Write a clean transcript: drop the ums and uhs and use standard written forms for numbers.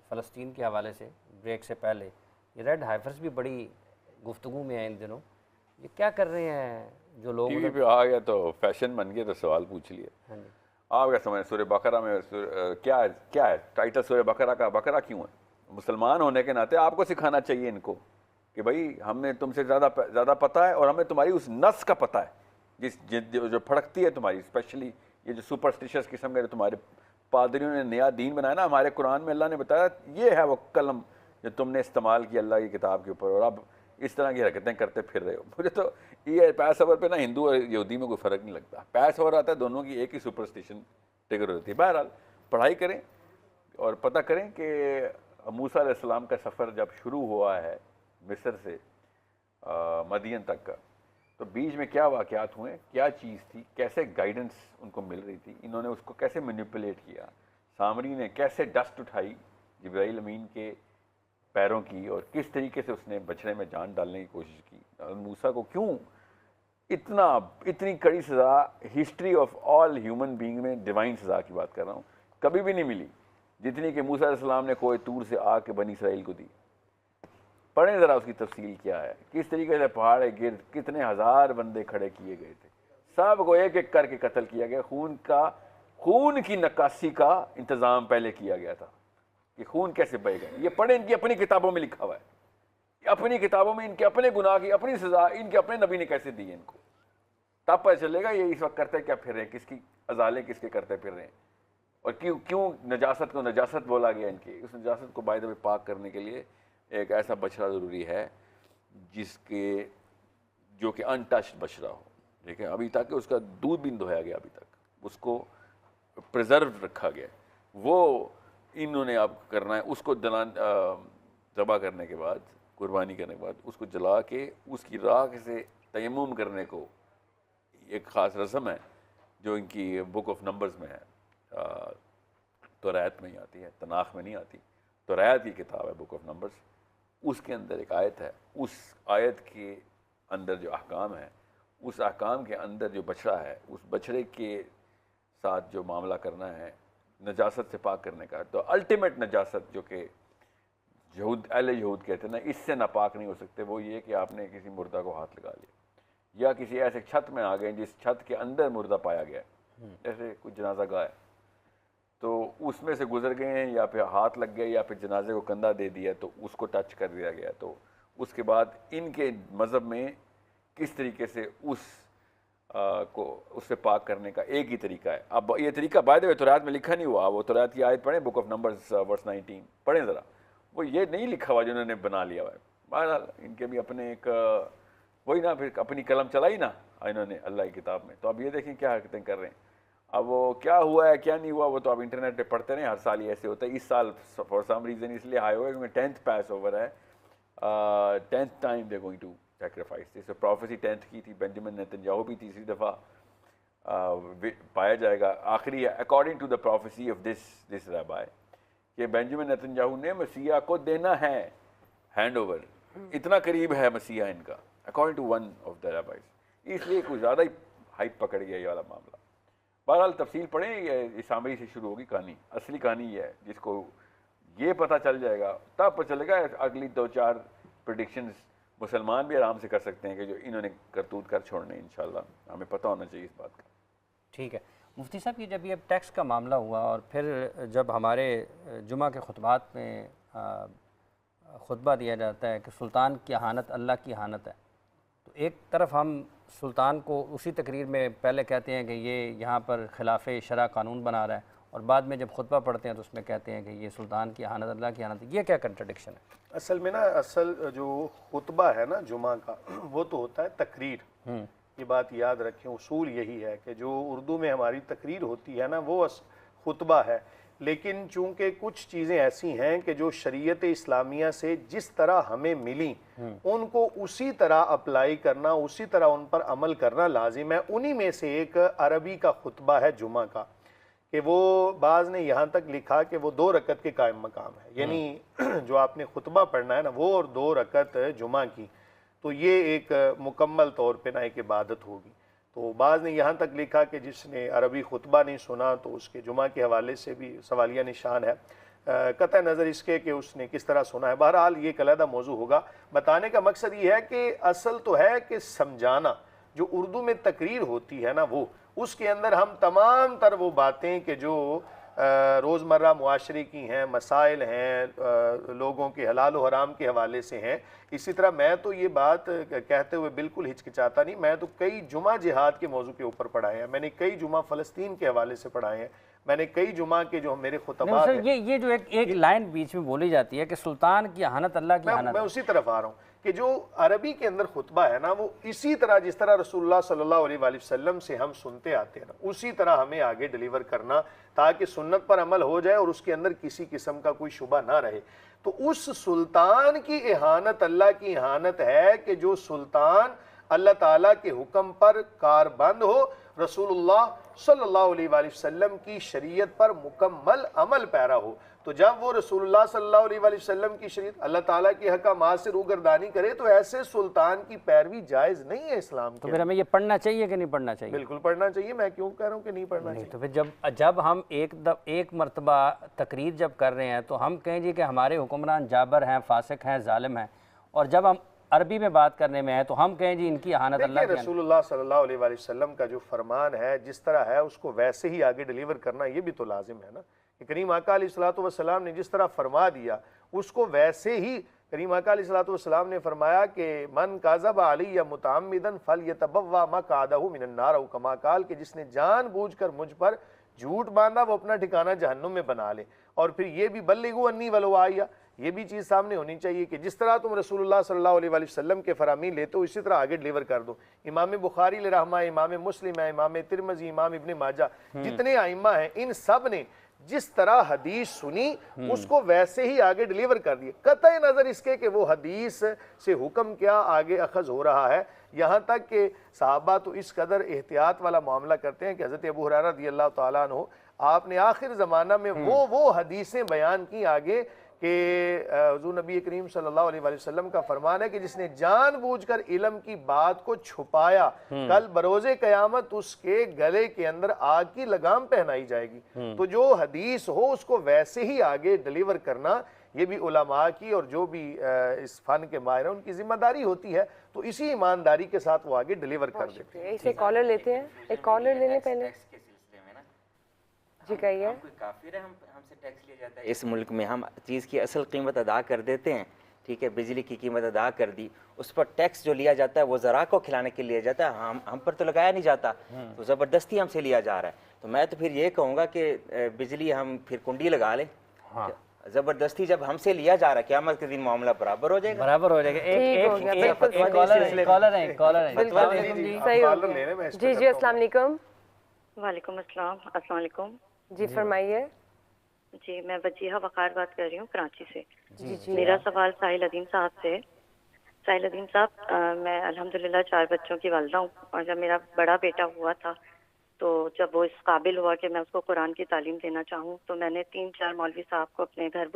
فلسطین کے حوالے سے بریک سے پہلے، یہ ریڈ ہائفرز بھی بڑی گفتگو میں ہیں ان دنوں، یہ کیا کر رہے ہیں جو لوگ ٹی وی پہ آ گیا تو فیشن بن گیا تو سوال پوچھ لیے. ہاں جی آپ کیا سمجھ سورہ بقرہ میں کیا ہے ٹائٹل سورہ بقرہ کا؟ بقرہ کیوں ہے؟ مسلمان ہونے کے ناطے آپ کو سکھانا چاہیے ان کو کہ بھائی ہمیں تم سے زیادہ پتہ ہے، اور ہمیں تمہاری اس نس کا پتہ ہے جو پھڑکتی ہے تمہاری، اسپیشلی یہ جو سپرسٹیشس قسم کے جو تمہارے پادریوں نے نیا دین بنایا نا. ہمارے قرآن میں اللہ نے بتایا یہ ہے وہ قلم جو تم نے استعمال کیا اللہ کی کتاب کے اوپر، اور اب اس طرح کی حرکتیں کرتے پھر رہے ہو. مجھے تو یہ پیس اوور پہ نا ہندو اور یہودی میں کوئی فرق نہیں لگتا. پیس اوور آتا ہے دونوں کی ایک ہی سپرسٹیشن ٹریگر ہوتی ہے. بہرحال پڑھائی کریں اور پتہ کریں کہ موسیٰ علیہ السلام کا سفر جب شروع ہوا ہے مصر سے مدین تک کا، تو بیچ میں کیا واقعات ہوئے، کیا چیز تھی، کیسے گائیڈنس ان کو مل رہی تھی، انہوں نے اس کو کیسے مینیپولیٹ کیا، سامری نے کیسے ڈسٹ اٹھائی جبرائیل امین کے پیروں کی، اور کس طریقے سے اس نے بچھڑے میں جان ڈالنے کی کوشش کی. موسیٰ کو کیوں اتنی کڑی سزا، history of all human being میں ڈیوائن سزا کی بات کر رہا ہوں، کبھی بھی نہیں ملی جتنی کہ موسیٰ علیہ السلام نے کوہ طور سے آ کے بنی اسرائیل کو دی. پڑھیں ذرا اس کی تفصیل کیا ہے، کس طریقے سے پہاڑ گرد کتنے ہزار بندے کھڑے کیے گئے تھے، سب کو ایک ایک کر کے قتل کیا گیا. خون کی نکاسی کا انتظام پہلے کیا گیا تھا کہ خون کیسے بہے گا. یہ پڑھیں، ان کی اپنی کتابوں میں لکھا ہوا ہے، اپنی کتابوں میں ان کے اپنے گناہ کی اپنی سزا ان کے اپنے نبی نے کیسے دی ان کو. تب پتہ چلے گا یہ اس وقت کرتے کیا پھر رہے ہیں، کس کی ازالے کس کے کرتے پھر رہے ہیں، اور کیوں نجاست کو نجاست بولا گیا ان کی. اس نجاست کو بائی دا وے پاک کرنے کے لیے ایک ایسا بچڑا ضروری ہے جو کہ ان ٹچڈ بچڑا ہو. لیکن ابھی تک اس کا دودھ بھی نہیں دھویا گیا، ابھی تک اس کو پریزرو رکھا گیا. وہ انہوں نے اب کرنا ہے، اس کو ذبح کرنے کے بعد، قربانی کرنے کے بعد اس کو جلا کے اس کی راکھ سے تیمم کرنے کو ایک خاص رسم ہے جو ان کی بک آف نمبرز میں ہے، توریت میں ہی آتی ہے، تناخ میں نہیں آتی. توریت کی کتاب ہے بک آف نمبرز، اس کے اندر ایک آیت ہے، اس آیت کے اندر جو احکام ہے، اس احکام کے اندر جو بچڑا ہے، اس بچڑے کے ساتھ جو معاملہ کرنا ہے نجاست سے پاک کرنے کا، تو الٹیمیٹ نجاست جو کہ اہل یہود کہتے ہیں نا، اس سے ناپاک نہیں ہو سکتے، وہ یہ کہ آپ نے کسی مردہ کو ہاتھ لگا لیا یا کسی ایسے چھت میں آ گئے جس چھت کے اندر مردہ پایا گیا ہے، جیسے کوئی جنازہ گاہ ہے تو اس میں سے گزر گئے ہیں، یا پھر ہاتھ لگ گئے، یا پھر جنازے کو کندھا دے دیا تو اس کو ٹچ کر دیا گیا. تو اس کے بعد ان کے مذہب میں کس طریقے سے اس سے پاک کرنے کا ایک ہی طریقہ ہے. اب یہ طریقہ بائی دا وے توریت میں لکھا نہیں ہوا، وہ توریت کی آیت پڑھیں، بک آف نمبرز ورس 19 پڑھیں ذرا، وہ یہ نہیں لکھا ہوا جنہوں نے بنا لیا ہوا ہے. بہرحال ان کے بھی اپنے ایک وہی نا، پھر اپنی قلم چلائی نا انہوں نے اللہ کی کتاب میں. تو اب یہ دیکھیں کیا حرکتیں کر رہے ہیں. اب وہ کیا ہوا ہے کیا نہیں ہوا وہ تو آپ انٹرنیٹ پہ پڑھتے رہیں، ہر سال یہ ایسے ہوتا ہے. اس سال فار سم ریزن اس لیے ہائی ہوا ہے کیونکہ 10th پیس اوور ہے، 10th time they going to sacrifice. جیسے پروفیسی 10th کی تھی، بینجامن نیتنیاہو بھی تیسری دفعہ پایا جائے گا. آخری ہے according to the prophecy of this rabbi کہ بینجامن نیتنیاہو نے مسیح کو دینا ہے ہینڈ اوور. اتنا قریب ہے مسیح ان کا according to one of the rabbis, اس لیے کچھ زیادہ ہی ہائپ پکڑ گیا یہ والا معاملہ. بہرحال تفصیل پڑھیں، یہ سامری سے شروع ہوگی کہانی. اصلی کہانی یہ ہے، جس کو یہ پتہ چل جائے گا تب پتہ چلے گا اگلی 2-4 پریڈکشنز مسلمان بھی آرام سے کر سکتے ہیں کہ جو انہوں نے کرتوت کر چھوڑنے. انشاءاللہ ہمیں پتہ ہونا چاہیے اس بات کا. ٹھیک ہے مفتی صاحب، یہ جب یہ ٹیکس کا معاملہ ہوا اور پھر جب ہمارے جمعہ کے خطبات میں خطبہ دیا جاتا ہے کہ سلطان کی اہانت اللہ کی اہانت ہے، تو ایک طرف ہم سلطان کو اسی تقریر میں پہلے کہتے ہیں کہ یہ یہاں پر خلاف شرع قانون بنا رہا ہے، اور بعد میں جب خطبہ پڑھتے ہیں تو اس میں کہتے ہیں کہ یہ سلطان کی اہانت اللہ کی اہانت ہے. یہ کیا کنٹرڈکشن ہے؟ اصل میں نا، اصل جو خطبہ ہے نا جمعہ کا، وہ تو ہوتا ہے تقریر. یہ بات یاد رکھیں، اصول یہی ہے کہ جو اردو میں ہماری تقریر ہوتی ہے نا وہ خطبہ ہے. لیکن چونکہ کچھ چیزیں ایسی ہیں کہ جو شریعت اسلامیہ سے جس طرح ہمیں ملی ان کو اسی طرح اپلائی کرنا، اسی طرح ان پر عمل کرنا لازم ہے. انہی میں سے ایک عربی کا خطبہ ہے جمعہ کا، کہ وہ بعض نے یہاں تک لکھا کہ وہ 2 رکعت کے قائم مقام ہے. یعنی جو آپ نے خطبہ پڑھنا ہے نا وہ، اور 2 رکعت جمعہ کی، تو یہ ایک مکمل طور پہ نا ایک عبادت ہوگی. تو بعض نے یہاں تک لکھا کہ جس نے عربی خطبہ نہیں سنا تو اس کے جمعہ کے حوالے سے بھی سوالیہ نشان ہے. قطع نظر اس کے کہ اس نے کس طرح سنا ہے. بہرحال یہ ایک علیحدہ موضوع ہوگا. بتانے کا مقصد یہ ہے کہ اصل تو ہے کہ سمجھانا. جو اردو میں تقریر ہوتی ہے نا وہ اس کے اندر ہم تمام تر وہ باتیں کہ جو روزمرہ معاشرے کی ہیں, مسائل ہیں, لوگوں کے حلال و حرام کے حوالے سے ہیں. اسی طرح میں تو یہ بات کہتے ہوئے بالکل ہچکچاتا نہیں, میں تو کئی جمعہ جہاد کے موضوع کے اوپر پڑھائے ہیں, میں نے کئی جمعہ فلسطین کے حوالے سے پڑھائے ہیں, میں نے کئی جمعہ کے جو میرے خطبات ہیں. یہ جو ایک لائن بیچ میں بولی جاتی ہے کہ سلطان کی اہانت اللہ کی اہانت, میں اسی طرف آ رہا ہوں کہ جو عربی کے اندر خطبہ ہے نا وہ اسی طرح جس طرح رسول اللہ صلی اللہ علیہ وآلہ وسلم سے ہم سنتے آتے ہیں نا اسی طرح ہمیں آگے ڈیلیور کرنا تاکہ سنت پر عمل ہو جائے اور اس کے اندر کسی قسم کا کوئی شبہ نہ رہے. تو اس سلطان کی اہانت اللہ کی اہانت ہے کہ جو سلطان اللہ تعالیٰ کے حکم پر کاربند ہو, رسول اللہ صلی اللہ علیہ وآلہ وسلم کی شریعت پر مکمل عمل پیرا ہو. تو جب وہ رسول اللہ صلی اللہ علیہ وآلہ وسلم کی شریعت اللہ تعالیٰ کے حکامات سے روگردانی کرے تو ایسے سلطان کی پیروی جائز نہیں ہے اسلام کے. تو پھر ہمیں یہ پڑھنا چاہیے کہ نہیں پڑھنا چاہیے؟ بالکل پڑھنا چاہیے. میں کیوں کہہ رہا ہوں کہ نہیں پڑھنا چاہیے؟ تو پھر جب ہم ایک مرتبہ تقریر جب کر رہے ہیں تو ہم کہیں جی کہ ہمارے حکمران جابر ہیں, فاسق ہیں, ظالم ہیں, اور جب ہم عربی میں بات کرنے میں ہے تو ہم کہیں جی ان کی اہانت اللہ کی. رسول اللہ صلی اللہ علیہ وآلہ وسلم کا جو فرمان ہے جس طرح ہے اس کو ویسے ہی آگے ڈیلیور کرنا یہ بھی تو لازم ہے نا. کہ کریم آقا علیہ الصلوۃ والسلام نے جس طرح فرما دیا اس کو ویسے ہی کریم آقا علیہ الصلوۃ والسلام نے فرمایا کہ من کاذب علی متعمدا فلیتبوأ مقعدہ من النار, او کما قال کہ جس نے جان بوجھ کر مجھ پر جھوٹ باندھا وہ اپنا ٹھکانہ جہنم میں بنا لے. اور پھر یہ بھی بلغوا انی ولو آیہ, یہ بھی چیز سامنے ہونی چاہیے کہ جس طرح تم رسول اللہ صلی اللہ علیہ وآلہ وسلم کے فرامین لیتے ہو اسی طرح آگے ڈیلیور کر دو. امام بخاری علیہ رحمہ, امام مسلم ہے, امام ترمذی, امام ابن ماجہ, جتنے ائمہ ہیں ان سب نے جس طرح حدیث سنی اس کو ویسے ہی آگے ڈیلیور کر دیا, قطع نظر اس کے کہ وہ حدیث سے حکم کیا آگے اخذ ہو رہا ہے. یہاں تک کہ صحابہ تو اس قدر احتیاط والا معاملہ کرتے ہیں کہ حضرت ابو ہریرہ رضی اللہ تعالیٰ عنہ آپ نے آخر زمانہ میں وہ حدیثیں بیان کی آگے کہ حضور نبی کریم صلی اللہ علیہ وآلہ وسلم کا فرمان ہے کہ جس نے جان بوجھ کر علم کی بات کو چھپایا کل بروز قیامت اس کے گلے کے اندر آگ کی لگام پہنائی جائے گی. تو جو حدیث ہو اس کو ویسے ہی آگے ڈیلیور کرنا یہ بھی علماء کی اور جو بھی اس فن کے ماہر ہیں ان کی ذمہ داری ہوتی ہے. تو اسی ایمانداری کے ساتھ وہ آگے ڈیلیور کر دیتے ہیں. اسے کالر لیتے ہیں, ایک کالر لینے پہلے. جی کہیے. کوئی کافر ہے, ہم سے ٹیکس لیا جاتا ہے اس ملک میں, ہم چیز کی اصل قیمت ادا کر دیتے ہیں, ٹھیک ہے, بجلی کی قیمت ادا کر دی, اس پر ٹیکس جو لیا جاتا ہے وہ ذرا کو کھلانے کے لیے جاتا ہے, ہم پر تو لگایا نہیں جاتا, تو زبردستی ہم سے لیا جا رہا ہے. تو میں تو پھر یہ کہوں گا کہ بجلی ہم پھر کنڈی لگا لیں, زبردستی جب ہم سے لیا جا رہا ہے قیامت کے دن معاملہ برابر ہو جائے گا. برابر ہو جائے گا. جی جی السلام علیکم. وعلیکم السلام. السلام علیکم. جی فرمائیے. جی میں وجیحہ وقار بات کر رہی ہوں کراچی سے. جی جی میرا سوال ساحل ادیم صاحب سے. ساحل ادیم صاحب, میں الحمدللہ 4 بچوں کی والدہ ہوں, اور جب میرا بڑا بیٹا ہوا تھا تو جب وہ اس قابل ہوا کہ میں اس کو قرآن کی تعلیم دینا چاہوں تو میں نے 3-4 مولوی صاحب کو اپنے گھر